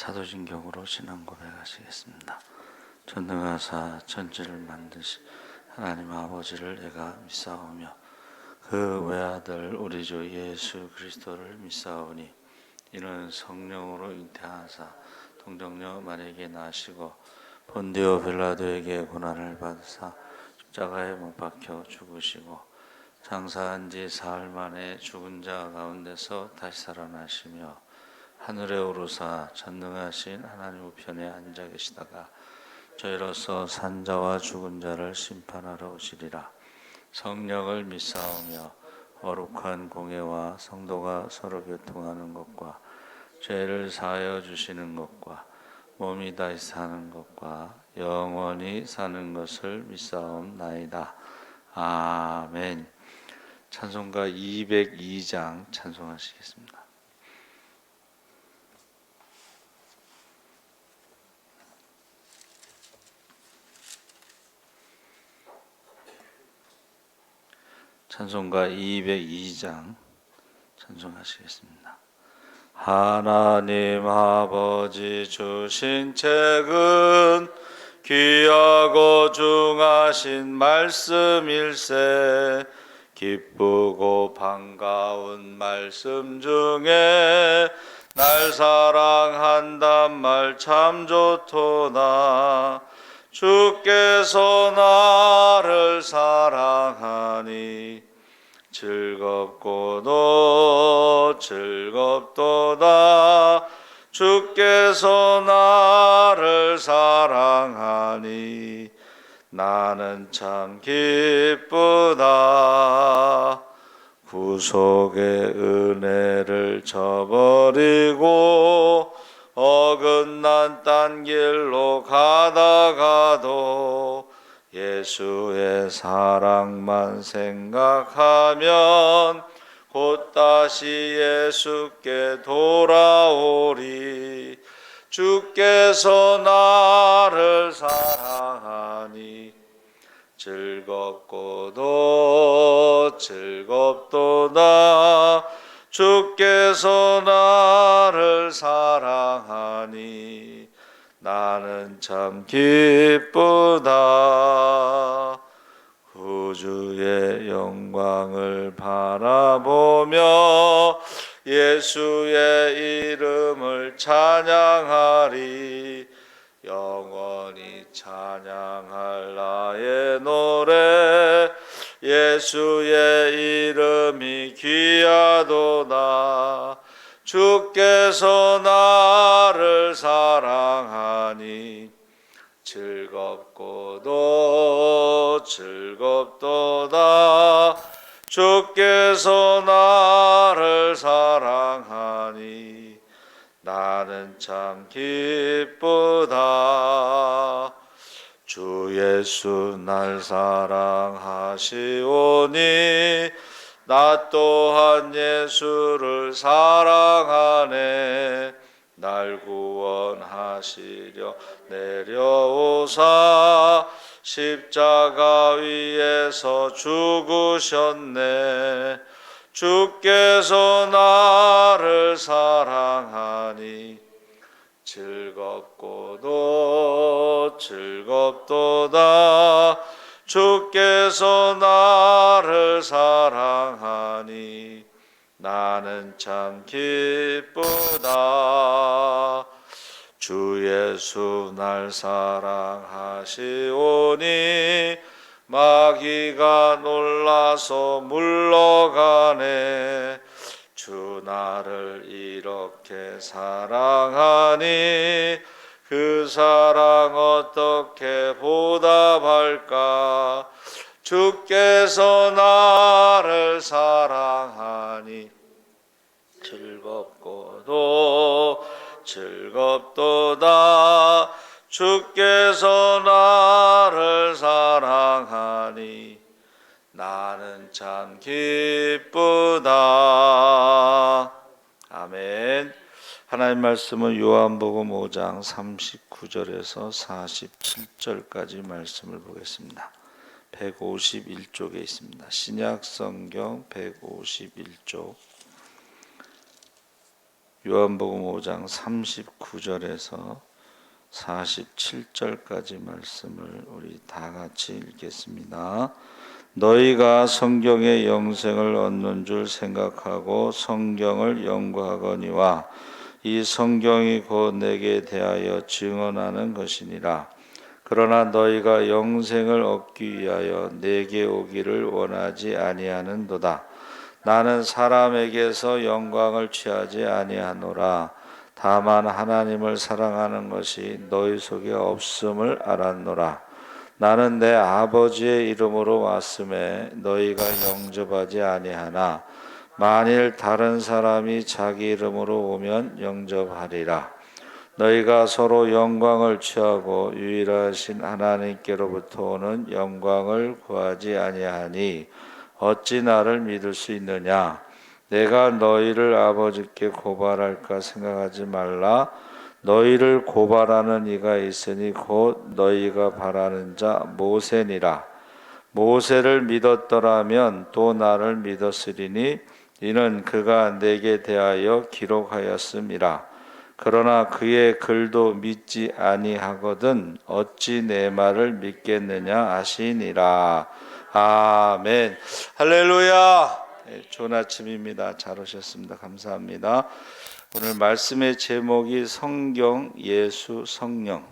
사도신경으로 신앙 고백하시겠습니다. 전능하사 천지를 만드신 하나님 아버지를 내가 믿사오며 그 외아들 우리 주 예수 그리스도를 믿사오니 이는 성령으로 잉태하사 동정녀 마리아에게 나시고 본디오 빌라도에게 고난을 받으사 십자가에 못 박혀 죽으시고 장사한 지 사흘 만에 죽은 자 가운데서 다시 살아나시며 하늘에 오르사 전능하신 하나님 우편에 앉아 계시다가 저희로서 산자와 죽은 자를 심판하러 오시리라. 성령을 믿사오며 거룩한 공예와 성도가 서로 교통하는 것과 죄를 사하여 주시는 것과 몸이 다시 사는 것과 영원히 사는 것을 믿사옵나이다. 아멘. 찬송가 202장 찬송하시겠습니다. 찬송가 202장 찬송하시겠습니다. 하나님 아버지 주신 책은 귀하고 중하신 말씀일세. 기쁘고 반가운 말씀 중에 날 사랑한단 말 참 좋도다. 주께서 나를 사랑하니 즐겁고도 즐겁도다. 주께서 나를 사랑하니 나는 참 기쁘다. 구속의 은혜를 저버리고 어긋난 딴 길로 가다가도 예수의 사랑만 생각하면 곧 다시 예수께 돌아오리. 주께서 나를 사랑하니 즐겁고도 즐겁도다. 주께서 나를 사랑하니 나는 참 기쁘다. 구주의 영광을 바라보며 예수의 이름을 찬양하리. 영원히 찬양할 나의 노래 예수의 이름이 귀하도다. 주께서 나를 사랑하니 즐겁고도 즐겁도다. 주께서 나를 사랑하니 나는 참 기쁘다. 주 예수 날 사랑하시오니 나 또한 예수를 사랑하네. 날 구원하시려 내려오사 십자가 위에서 죽으셨네. 주께서 나를 사랑하니 즐겁고도 즐겁도다. 주께서 나를 사랑하니 나는 참 기쁘다. 주 예수 날 사랑하시오니 마귀가 놀라서 물러가네. 주 나를 이렇게 사랑하니 그 사랑 어떻게 보답할까. 주께서 나를 사랑하니 즐겁고도 즐겁도다. 주께서 나를 사랑하니 나는 참 기쁘다. 아멘. 하나님 말씀은 요한복음 5장 39절에서 47절까지 말씀을 보겠습니다. 151쪽에 있습니다. 신약 성경 151쪽 요한복음 5장 39절에서 47절까지 말씀을 우리 다 같이 읽겠습니다. 너희가 성경의 영생을 얻는 줄 생각하고 성경을 연구하거니와 이 성경이 곧 내게 대하여 증언하는 것이니라. 그러나 너희가 영생을 얻기 위하여 내게 오기를 원하지 아니하는도다. 나는 사람에게서 영광을 취하지 아니하노라. 다만 하나님을 사랑하는 것이 너희 속에 없음을 알았노라. 나는 내 아버지의 이름으로 왔음에 너희가 영접하지 아니하나 만일 다른 사람이 자기 이름으로 오면 영접하리라. 너희가 서로 영광을 취하고 유일하신 하나님께로부터 오는 영광을 구하지 아니하니 어찌 나를 믿을 수 있느냐? 내가 너희를 아버지께 고발할까 생각하지 말라. 너희를 고발하는 이가 있으니 곧 너희가 바라는 자 모세니라. 모세를 믿었더라면 또 나를 믿었으리니 이는 그가 내게 대하여 기록하였음이라. 그러나 그의 글도 믿지 아니하거든 어찌 내 말을 믿겠느냐 하시니라. 아멘. 할렐루야. 좋은 아침입니다. 잘 오셨습니다. 감사합니다. 오늘 말씀의 제목이 성경, 예수, 성령.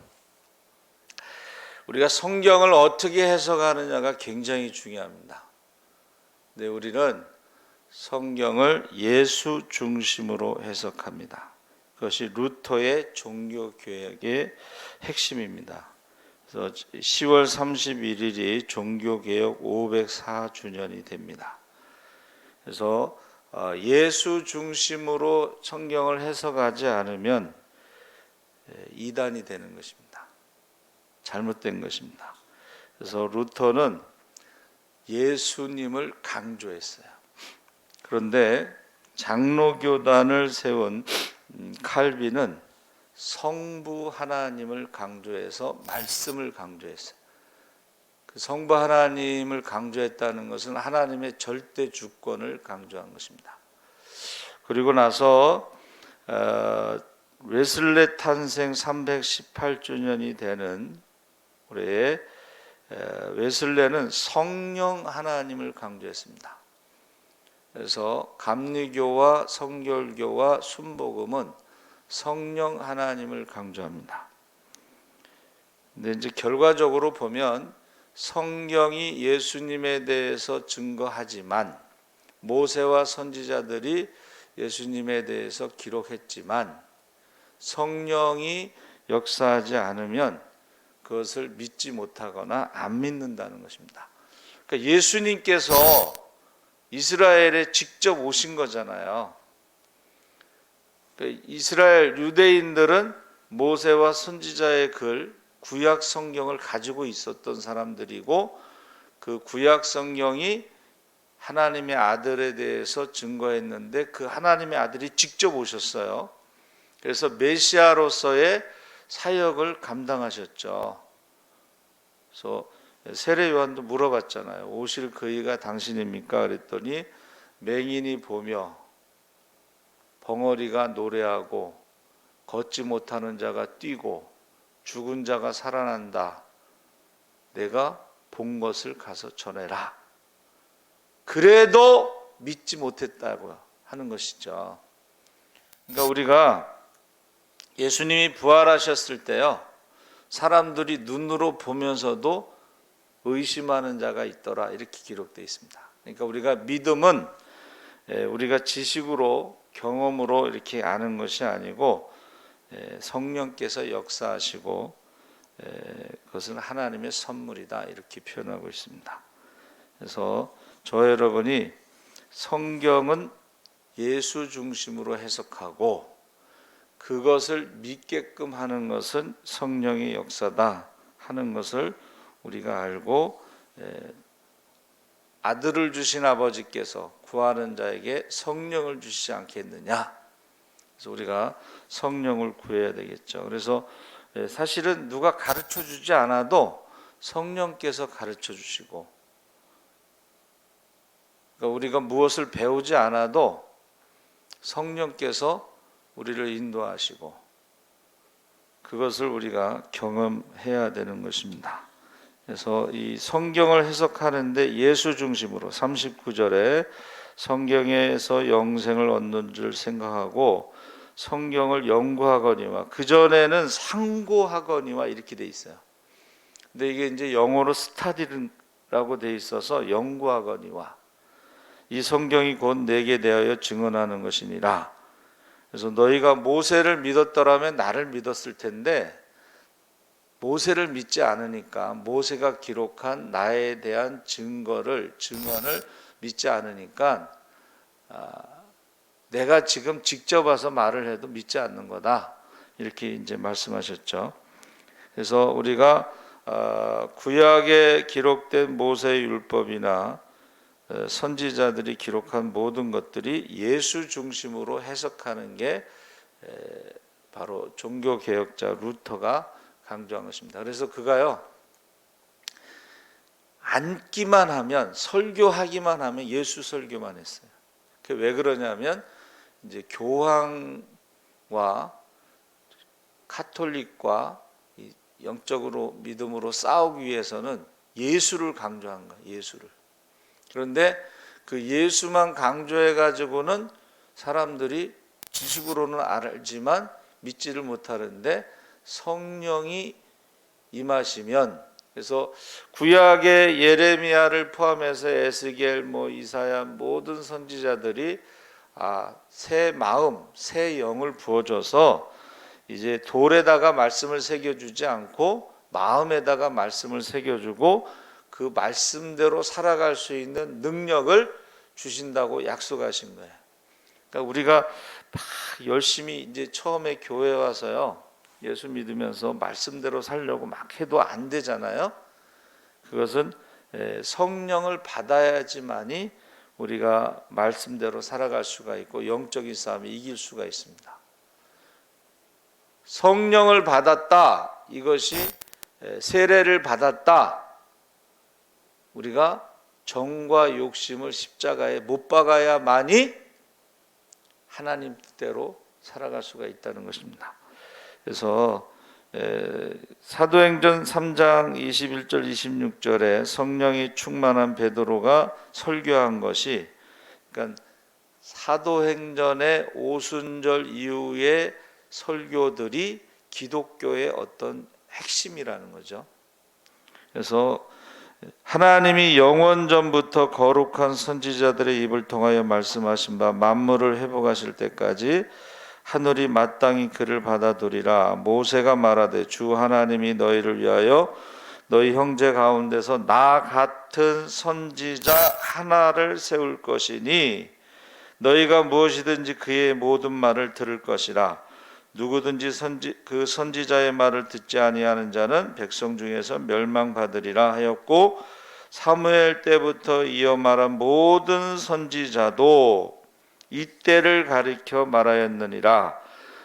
우리가 성경을 어떻게 해석하느냐가 굉장히 중요합니다. 근데 우리는 성경을 예수 중심으로 해석합니다. 그것이 루터의 종교개혁의 핵심입니다. 그래서 10월 31일이 종교개혁 504주년이 됩니다. 그래서 예수 중심으로 성경을 해석하지 않으면 이단이 되는 것입니다. 잘못된 것입니다. 그래서 루터는 예수님을 강조했어요. 그런데 장로교단을 세운 칼빈은 성부 하나님을 강조해서 말씀을 강조했어요. 그 성부 하나님을 강조했다는 것은 하나님의 절대 주권을 강조한 것입니다. 그리고 나서 웨슬레 탄생 318주년이 되는 올해 웨슬레는 성령 하나님을 강조했습니다. 그래서 감리교와 성결교와 순복음은 성령 하나님을 강조합니다. 근데 이제 결과적으로 보면 성경이 예수님에 대해서 증거하지만 모세와 선지자들이 예수님에 대해서 기록했지만 성령이 역사하지 않으면 그것을 믿지 못하거나 안 믿는다는 것입니다. 그러니까 예수님께서 이스라엘에 직접 오신 거잖아요. 그러니까 이스라엘 유대인들은 모세와 선지자의 글 구약 성경을 가지고 있었던 사람들이고 그 구약 성경이 하나님의 아들에 대해서 증거했는데 그 하나님의 아들이 직접 오셨어요. 그래서 메시아로서의 사역을 감당하셨죠. 그래서 세례 요한도 물어봤잖아요. 오실 그이가 당신입니까? 그랬더니 맹인이 보며 벙어리가 노래하고 걷지 못하는 자가 뛰고 죽은 자가 살아난다. 내가 본 것을 가서 전해라. 그래도 믿지 못했다고 하는 것이죠. 그러니까 우리가 예수님이 부활하셨을 때요, 사람들이 눈으로 보면서도 의심하는 자가 있더라 이렇게 기록되어 있습니다. 그러니까 우리가 믿음은 우리가 지식으로 경험으로 이렇게 아는 것이 아니고 성령께서 역사하시고 그것은 하나님의 선물이다 이렇게 표현하고 있습니다. 그래서 저 여러분이 성경은 예수 중심으로 해석하고 그것을 믿게끔 하는 것은 성령의 역사다 하는 것을 우리가 알고 아들을 주신 아버지께서 구하는 자에게 성령을 주시지 않겠느냐. 그래서 우리가 성령을 구해야 되겠죠. 그래서 사실은 누가 가르쳐 주지 않아도 성령께서 가르쳐 주시고, 그러니까 우리가 무엇을 배우지 않아도 성령께서 우리를 인도하시고 그것을 우리가 경험해야 되는 것입니다. 그래서 이 성경을 해석하는데 예수 중심으로 39절에 성경에서 영생을 얻는 줄 생각하고 성경을 연구하거니와 그전에는 상고하거니와 이렇게 돼 있어요. 근데 이게 이제 영어로 스타디라고 돼 있어서 연구하거니와 이 성경이 곧 내게 대하여 증언하는 것이니라. 그래서 너희가 모세를 믿었더라면 나를 믿었을 텐데 모세를 믿지 않으니까 모세가 기록한 나에 대한 증언을 믿지 않으니까 내가 지금 직접 와서 말을 해도 믿지 않는 거다. 이렇게 이제 말씀하셨죠. 그래서 우리가 구약에 기록된 모세의 율법이나 선지자들이 기록한 모든 것들이 예수 중심으로 해석하는 게 바로 종교개혁자 루터가 강조한 것입니다. 그래서 그가요, 앉기만 하면, 설교하기만 하면 예수 설교만 했어요. 왜 그러냐면 이제 교황과 카톨릭과 영적으로 믿음으로 싸우기 위해서는 예수를 강조한 거예요. 예수를. 그런데 그 예수만 강조해 가지고는 사람들이 지식으로는 알지만 믿지를 못하는데 성령이 임하시면, 그래서 구약의 예레미야를 포함해서 에스겔, 이사야 모든 선지자들이 새 마음, 새 영을 부어줘서 이제 돌에다가 말씀을 새겨주지 않고 마음에다가 말씀을 새겨주고 그 말씀대로 살아갈 수 있는 능력을 주신다고 약속하신 거예요. 그러니까 우리가 막 열심히 이제 처음에 교회 와서요, 예수 믿으면서 말씀대로 살려고 막 해도 안 되잖아요. 그것은 성령을 받아야지만이 우리가 말씀대로 살아갈 수가 있고 영적인 싸움을 이길 수가 있습니다. 성령을 받았다, 이것이 세례를 받았다, 우리가 정과 욕심을 십자가에 못 박아야만이 하나님 뜻대로 살아갈 수가 있다는 것입니다. 그래서 사도행전 3장 21절 26절에 성령이 충만한 베드로가 설교한 것이, 그러니까 사도행전의 오순절 이후의 설교들이 기독교의 어떤 핵심이라는 거죠. 그래서 하나님이 영원 전부터 거룩한 선지자들의 입을 통하여 말씀하신 바 만물을 회복하실 때까지 하늘이 마땅히 그를 받아두리라. 모세가 말하되 주 하나님이 너희를 위하여 너희 형제 가운데서 나 같은 선지자 하나를 세울 것이니 너희가 무엇이든지 그의 모든 말을 들을 것이라. 누구든지 그 선지자의 말을 듣지 아니하는 자는 백성 중에서 멸망받으리라 하였고, 사무엘 때부터 이어 말한 모든 선지자도 이때를 가리켜 말하였느니라.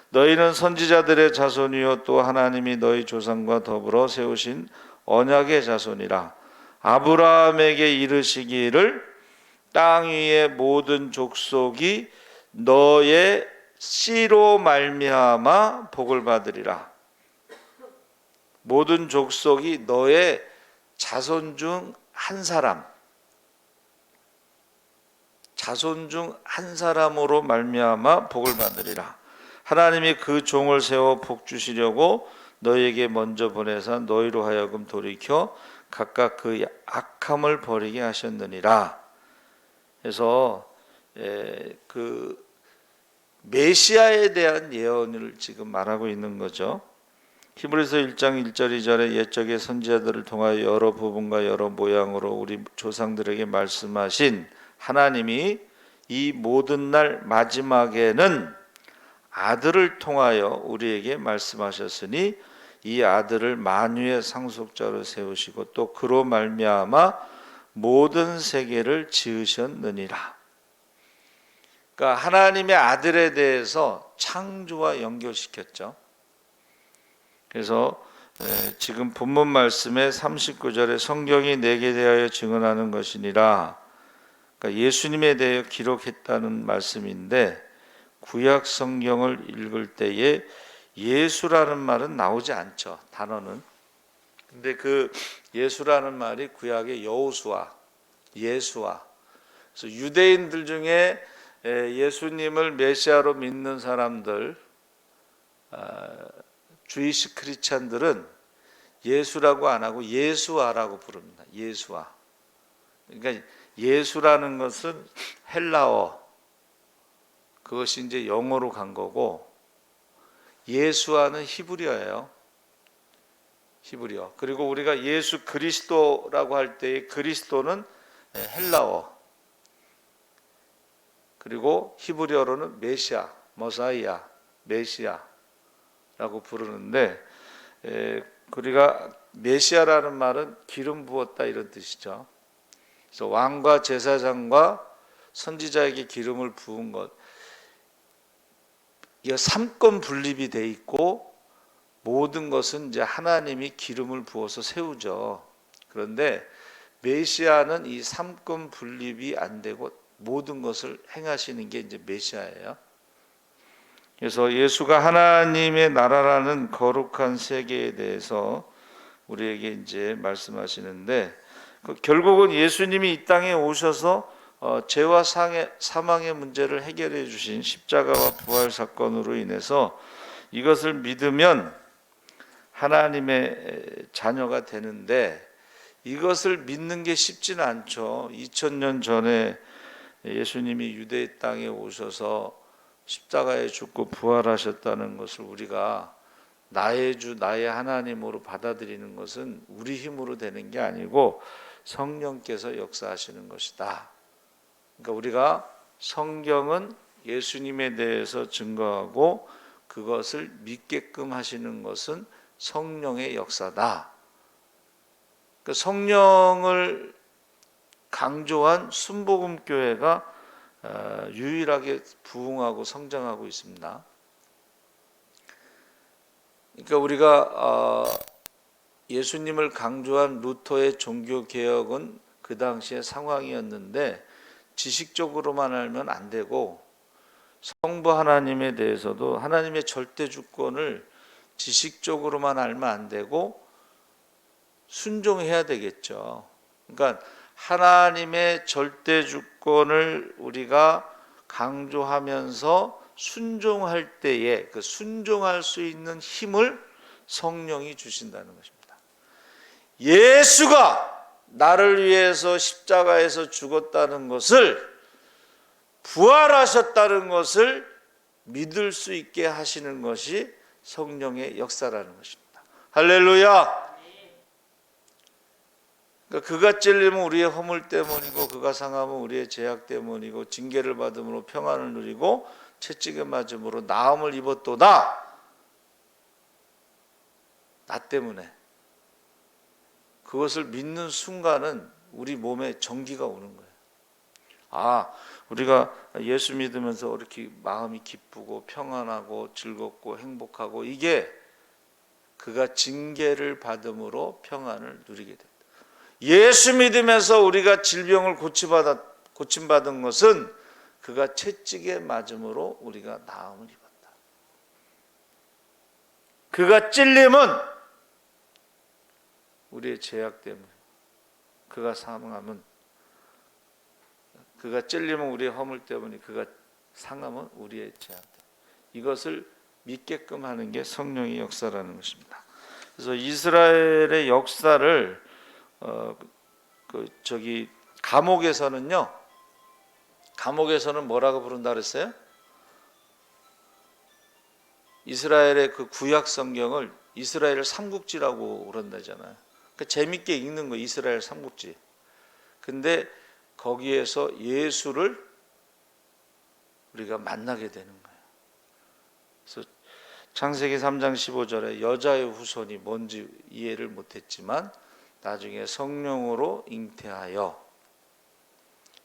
너희는 선지자들의 자손이요 또 하나님이 너희 조상과 더불어 세우신 언약의 자손이라. 아브라함에게 이르시기를 땅 위의 모든 족속이 너의 씨로 말미암아 복을 받으리라. 모든 족속이 너의 자손 중 한 사람, 자손 중 한 사람으로 말미암아 복을 받으리라. 하나님이 그 종을 세워 복 주시려고 너희에게 먼저 보내사 너희로 하여금 돌이켜 각각 그 악함을 버리게 하셨느니라. 그래서 그 메시아에 대한 예언을 지금 말하고 있는 거죠. 히브리서 1장 1절 2절에 옛적의 선지자들을 통하여 여러 부분과 여러 모양으로 우리 조상들에게 말씀하신 하나님이 이 모든 날 마지막에는 아들을 통하여 우리에게 말씀하셨으니 이 아들을 만유의 상속자로 세우시고 또 그로 말미암아 모든 세계를 지으셨느니라. 그러니까 하나님의 아들에 대해서 창조와 연결시켰죠. 그래서 지금 본문 말씀의 39절에 성경이 내게 대하여 증언하는 것이니라, 그러니까 예수님에 대해 기록했다는 말씀인데 구약 성경을 읽을 때에 예수라는 말은 나오지 않죠. 단어는. 근데 그 예수라는 말이 구약의 여호수아, 예수아. 그래서 유대인들 중에 예수님을 메시아로 믿는 사람들, 주이시 크리스찬들은 예수라고 안 하고 예수아라고 부릅니다. 예수아. 그러니까 예수라는 것은 헬라어, 그것이 이제 영어로 간 거고, 예수아는 히브리어예요. 히브리어. 그리고 우리가 예수 그리스도라고 할 때의 그리스도는 헬라어. 그리고 히브리어로는 메시아, 머사이아, 메시아라고 부르는데, 우리가 메시아라는 말은 기름 부었다 이런 뜻이죠. 그래서 왕과 제사장과 선지자에게 기름을 부은 것, 이거 삼권 분립이 돼 있고 모든 것은 이제 하나님이 기름을 부어서 세우죠. 그런데 메시아는 이 삼권 분립이 안 되고 모든 것을 행하시는 게 이제 메시아예요. 그래서 예수가 하나님의 나라라는 거룩한 세계에 대해서 우리에게 이제 말씀하시는데, 결국은 예수님이 이 땅에 오셔서 죄와 사망의 문제를 해결해 주신 십자가와 부활 사건으로 인해서 이것을 믿으면 하나님의 자녀가 되는데, 이것을 믿는 게 쉽지는 않죠. 2000년 전에 예수님이 유대 땅에 오셔서 십자가에 죽고 부활하셨다는 것을 우리가 나의 주 나의 하나님으로 받아들이는 것은 우리 힘으로 되는 게 아니고 성령께서 역사하시는 것이다. 그러니까 우리가 성경은 예수님에 대해서 증거하고 그것을 믿게끔 하시는 것은 성령의 역사다. 그러니까 성령을 강조한 순복음교회가 유일하게 부흥하고 성장하고 있습니다. 그러니까 우리가 예수님을 강조한 루터의 종교개혁은 그 당시의 상황이었는데, 지식적으로만 알면 안 되고 성부 하나님에 대해서도 하나님의 절대 주권을 지식적으로만 알면 안 되고 순종해야 되겠죠. 그러니까 하나님의 절대 주권을 우리가 강조하면서 순종할 때에 그 순종할 수 있는 힘을 성령이 주신다는 것입니다. 예수가 나를 위해서 십자가에서 죽었다는 것을, 부활하셨다는 것을 믿을 수 있게 하시는 것이 성령의 역사라는 것입니다. 할렐루야. 그러니까 그가 찔림은 우리의 허물 때문이고 그가 상함은 우리의 죄악 때문이고 징계를 받음으로 평안을 누리고 채찍에 맞음으로 나음을 입었도다. 나 때문에. 그것을 믿는 순간은 우리 몸에 전기가 오는 거예요. 우리가 예수 믿으면서 이렇게 마음이 기쁘고 평안하고 즐겁고 행복하고, 이게 그가 징계를 받음으로 평안을 누리게 됩니다. 예수 믿으면서 우리가 질병을 고침받은 것은 그가 채찍에 맞음으로 우리가 나음을 입었다. 그가 찔림은 우리의 죄악 때문에, 그가 사망함은, 그가 찔림은 우리의 허물 때문에, 그가 상함은 우리의 죄악 때문에. 이것을 믿게끔 하는 게 성령의 역사라는 것입니다. 그래서 이스라엘의 역사를 감옥에서는 뭐라고 부른다 그랬어요? 이스라엘의 그 구약 성경을 이스라엘 삼국지라고 그런다잖아요. 그러니까 재밌게 읽는 거예요. 이스라엘 삼국지. 근데 거기에서 예수를 우리가 만나게 되는 거예요. 그래서 창세기 3장 15절에 여자의 후손이 뭔지 이해를 못했지만 나중에 성령으로 잉태하여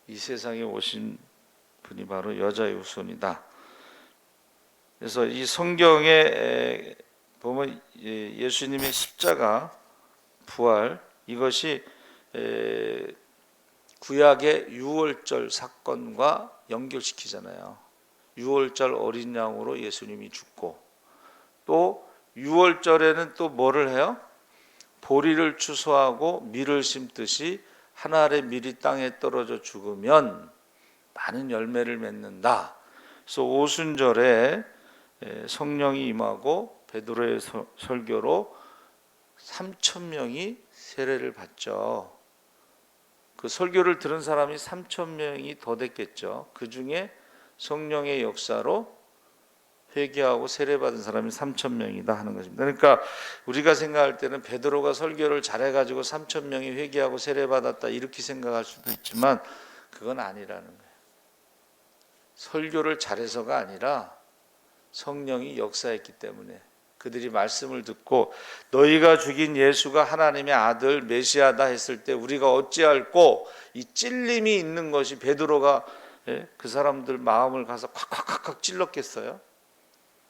이 세상에 오신 분이 바로 여자의 후손이다. 그래서 이 성경에 보면 예수님의 십자가, 부활, 이것이 구약의 유월절 사건과 연결시키잖아요. 유월절 어린 양으로 예수님이 죽고, 또 유월절에는 또 뭐를 해요? 보리를 추수하고 밀을 심듯이 한 알의 밀이 땅에 떨어져 죽으면 많은 열매를 맺는다. 그래서 오순절에 성령이 임하고 베드로의 설교로 3천 명이 세례를 받죠. 그 설교를 들은 사람이 3천 명이 더 됐겠죠. 그 중에 성령의 역사로 회개하고 세례받은 사람이 3천 명이다 하는 것입니다. 그러니까 우리가 생각할 때는 베드로가 설교를 잘해가지고 3천 명이 회개하고 세례받았다 이렇게 생각할 수도 있지만 그건 아니라는 거예요. 설교를 잘해서가 아니라 성령이 역사했기 때문에 그들이 말씀을 듣고 너희가 죽인 예수가 하나님의 아들 메시아다 했을 때 우리가 어찌할꼬, 이 찔림이 있는 것이 베드로가 그 사람들 마음을 가서 콱콱콱콱 찔렀겠어요?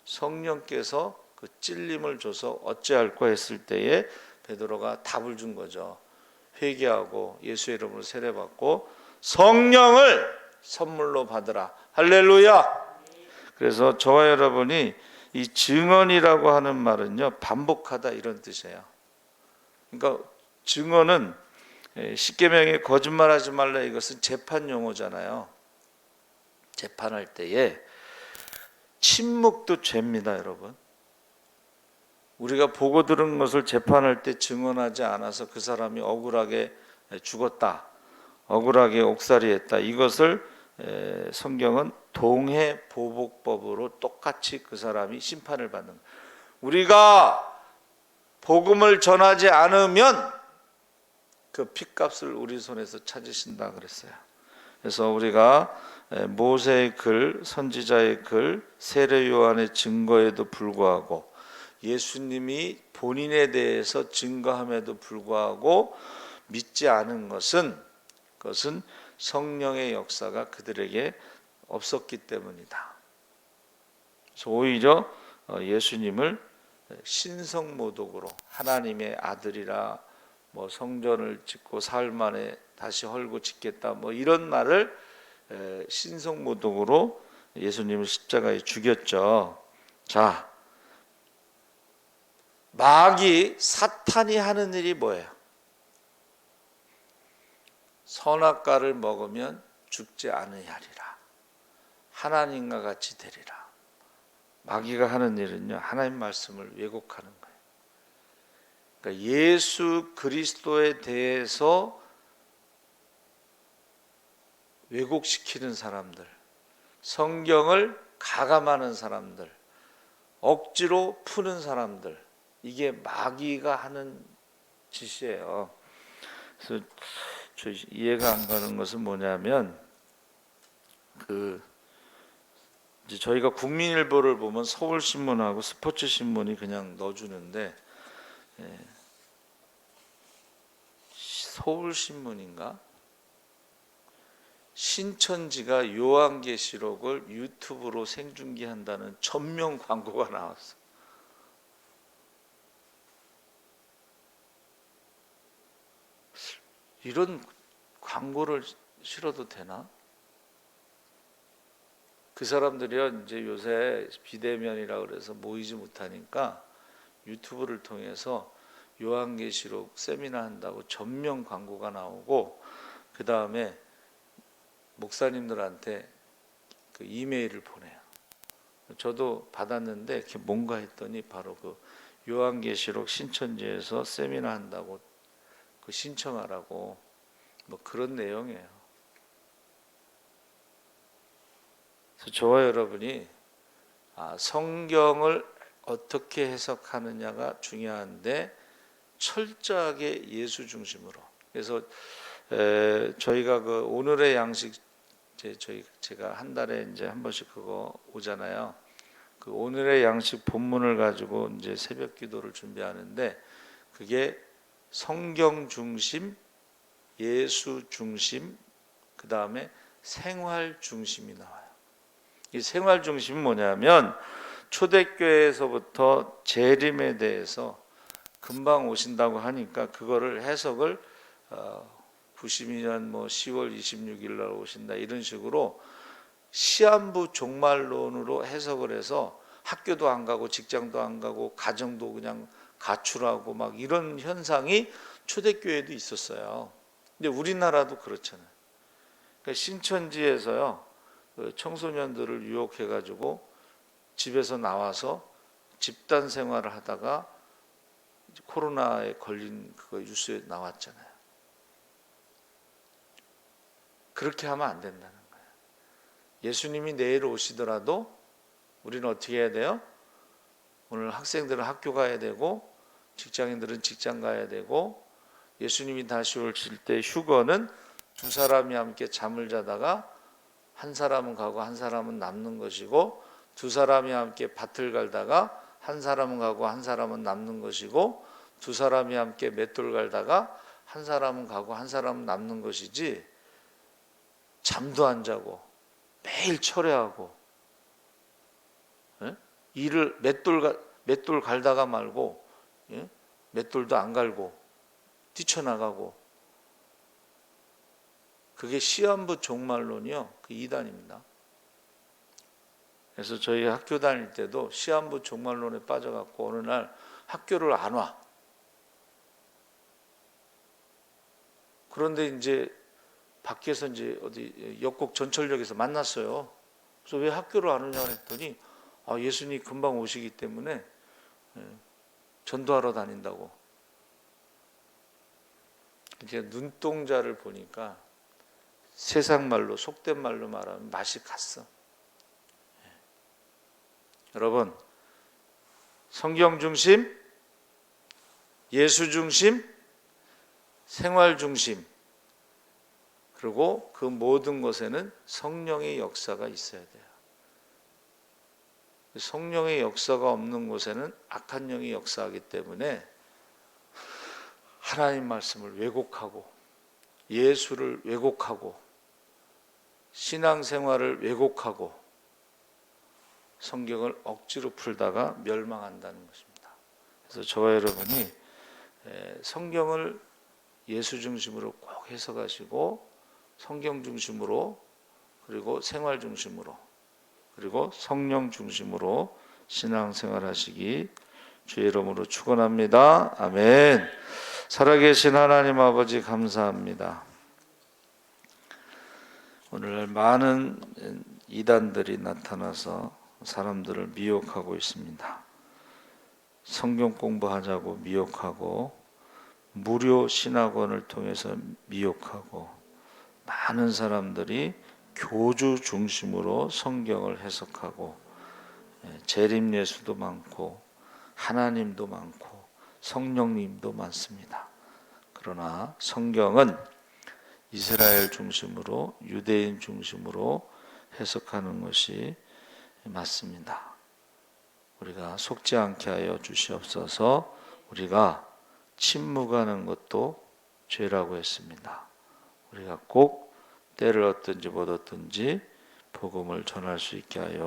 성령께서 그 찔림을 줘서 어찌할꼬 했을 때에 베드로가 답을 준 거죠. 회개하고 예수의 이름으로 세례받고 성령을 선물로 받으라. 할렐루야. 그래서 저와 여러분이 이 증언이라고 하는 말은요, 반복하다 이런 뜻이에요. 그러니까 증언은 십계명에 거짓말하지 말라, 이것은 재판 용어잖아요. 재판할 때에 침묵도 죄입니다, 여러분. 우리가 보고 들은 것을 재판할 때 증언하지 않아서 그 사람이 억울하게 죽었다, 억울하게 옥살이했다, 이것을 성경은 동해보복법으로 똑같이 그 사람이 심판을 받는 거예요. 우리가 복음을 전하지 않으면 그 핏값을 우리 손에서 찾으신다 그랬어요. 그래서 우리가 모세의 글, 선지자의 글, 세례 요한의 증거에도 불구하고 예수님이 본인에 대해서 증거함에도 불구하고 믿지 않은 것은, 그것은 성령의 역사가 그들에게 없었기 때문이다. 그래서 오히려 예수님을 신성모독으로 하나님의 아들이라, 뭐 성전을 짓고 사흘 만에 다시 헐고 짓겠다, 뭐 이런 말을 신성모독으로 예수님을 십자가에 죽였죠. 자, 마귀 사탄이 하는 일이 뭐예요? 선악과를 먹으면 죽지 않으리라, 하나님과 같이 되리라. 마귀가 하는 일은요, 하나님 말씀을 왜곡하는 거예요. 그러니까 예수 그리스도에 대해서 왜곡시키는 사람들, 성경을 가감하는 사람들, 억지로 푸는 사람들, 이게 마귀가 하는 짓이에요. 그래서 이해가 안 가는 것은 뭐냐면, 이제 저희가 국민일보를 보면 서울신문하고 스포츠신문이 그냥 넣어주는데, 서울신문인가? 신천지가 요한계시록을 유튜브로 생중계한다는 전면 광고가 나왔어. 이런 광고를 실어도 되나? 그 사람들이요, 이제 요새 비대면이라 그래서 모이지 못하니까 유튜브를 통해서 요한계시록 세미나 한다고 전면 광고가 나오고, 그 다음에 목사님들한테 그 이메일을 보내요. 저도 받았는데 그게 뭔가 했더니 바로 그 요한계시록 신천지에서 세미나 한다고 그 신청하라고, 뭐 그런 내용이에요. 그래서 저와 여러분이 성경을 어떻게 해석하느냐가 중요한데 철저하게 예수 중심으로. 그래서 저희가 그 오늘의 양식, 제가 한 달에 이제 한 번씩 그거 오잖아요. 그 오늘의 양식 본문을 가지고 이제 새벽 기도를 준비하는데, 그게 성경 중심, 예수 중심, 그 다음에 생활 중심이 나와요. 이 생활 중심이 뭐냐면, 초대교회에서부터 재림에 대해서 금방 오신다고 하니까 그거를 해석을 92년 뭐 10월 26일 날 오신다 이런 식으로 시한부 종말론으로 해석을 해서 학교도 안 가고 직장도 안 가고 가정도 그냥 가출하고 막 이런 현상이 초대교회에도 있었어요. 근데 우리나라도 그렇잖아요. 그러니까 신천지에서요, 그 청소년들을 유혹해가지고 집에서 나와서 집단 생활을 하다가 코로나에 걸린 그거 뉴스에 나왔잖아요. 그렇게 하면 안 된다는 거예요. 예수님이 내일 오시더라도 우리는 어떻게 해야 돼요? 오늘 학생들은 학교 가야 되고 직장인들은 직장 가야 되고 예수님이 다시 오실 때 휴거는 두 사람이 함께 잠을 자다가 한 사람은 가고 한 사람은 남는 것이고 두 사람이 함께 밭을 갈다가 한 사람은 가고 한 사람은 남는 것이고 두 사람이 함께 맷돌 갈다가 한 사람은 가고 한 사람은 남는 것이지 잠도 안 자고 매일 철회하고 일을 맷돌 갈다가 말고 맷돌도 안 갈고 뛰쳐나가고 그게 시한부 종말론이요. 그 이단입니다. 그래서 저희 학교 다닐 때도 시한부 종말론에 빠져갖고 어느 날 학교를 안 와. 그런데 이제 밖에서 이제 어디 역곡 전철역에서 만났어요. 그래서 왜 학교를 안 오냐 했더니 예수님이 금방 오시기 때문에 전도하러 다닌다고. 이제 눈동자를 보니까 세상 말로 속된 말로 말하면 맛이 갔어. 여러분, 성경 중심, 예수 중심, 생활 중심, 그리고 그 모든 것에는 성령의 역사가 있어야 돼요. 성령의 역사가 없는 곳에는 악한 영이 역사하기 때문에 하나님 말씀을 왜곡하고 예수를 왜곡하고 신앙생활을 왜곡하고 성경을 억지로 풀다가 멸망한다는 것입니다. 그래서 저와 여러분이 성경을 예수 중심으로 꼭 해석하시고 성경 중심으로 그리고 생활 중심으로 그리고 성령 중심으로 신앙생활 하시기 주의 이름으로 축원합니다. 아멘. 살아계신 하나님 아버지 감사합니다. 오늘날 많은 이단들이 나타나서 사람들을 미혹하고 있습니다. 성경 공부하자고 미혹하고 무료 신학원을 통해서 미혹하고 많은 사람들이 교주 중심으로 성경을 해석하고 재림 예수도 많고 하나님도 많고 성령님도 많습니다. 그러나 성경은 이스라엘 중심으로 유대인 중심으로 해석하는 것이 맞습니다. 우리가 속지 않게 하여 주시옵소서. 우리가 침묵하는 것도 죄라고 했습니다. 우리가 꼭 때를 얻든지 못 얻든지 복음을 전할 수 있게 하여